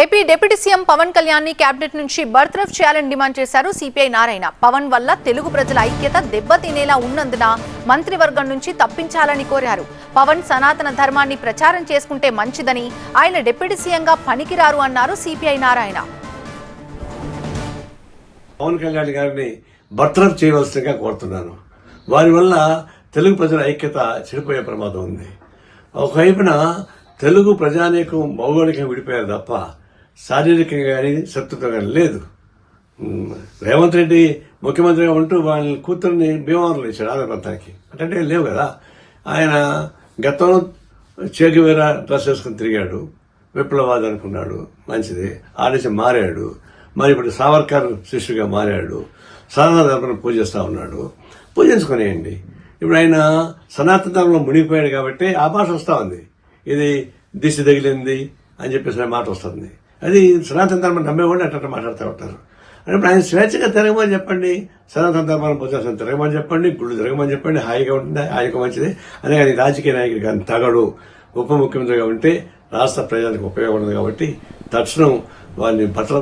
AP deputy CM Pawan Kalyan ని cabinet నుంచి బర్తరఫ్ చేయాలని డిమాండ్ చేశారు సిపిఐ నారాయణ. పవన్ వల్ల తెలుగు ప్రజల ఐక్యత దెబ్బతినేలా ఉన్నందున మంత్రివర్గం నుంచి తప్పించాలని కోరారు. పవన్ సనాతన ధర్మాన్ని ప్రచారం చేసుకుంటే మంచిదని, ఆయన డిప్యూటీ సీఎంగా పనికిరారు అన్నారు సిపిఐ నారాయణ. పవన్ కళ్యాణ్ గారిని బర్తరఫ్ చేయవలసిందిగా కోరుతున్నాను. వారి వల్ల తెలుగు ప్రజల ఐక్యత చెడిపోయే ప్రమాదం ఉంది. ఒకవైపున తెలుగు ప్రజానీకం భౌగోళికంగా విడిపోయారు తప్ప శారీరకంగా కానీ శత్రుత్వం కానీ లేదు. రేవంత్ రెడ్డి ముఖ్యమంత్రిగా ఉంటూ వాళ్ళ కూతుర్ని భీమవరంలో ఇచ్చాడు ఆంధ్ర ప్రాంతానికి. అంటే లేవు కదా. ఆయన గతంలో చేగువేరా డ్రెస్ వేసుకుని తిరిగాడు, విప్లవాది అనుకున్నాడు, మంచిది. ఆడేసి మారాడు. మరి ఇప్పుడు సావర్కర్ శిష్యుగా మారాడు. సనాతన ధర్మం పూజిస్తూ ఉన్నాడు. పూజించుకునేయండి. ఇప్పుడు ఆయన సనాతన ధర్మంలో మునిగిపోయాడు కాబట్టి ఆ భాష వస్తూ ఉంది. ఇది దిశ తగిలింది అని చెప్పేసి మాట వస్తుంది. అది సనాతన ధర్మం నమ్మేవాళ్ళు అట్లా మాట్లాడుతూ ఉంటారు. అంటే ఆయన స్వేచ్ఛగా తిరగమని చెప్పండి, సనాతన ధర్మాన్ని పూజాల్సిన తిరగమని చెప్పండి, గుళ్ళు తిరగమని చెప్పండి, హాయిగా ఉంటుంది, ఆయనకు మంచిది. అదే కానీ రాజకీయ నాయకుడు కానీ తగడు. ఉప ముఖ్యమంత్రిగా ఉంటే రాష్ట్ర ప్రజలకు ఉపయోగపడుతుంది కాబట్టి తక్షణం వారిని బట్టలు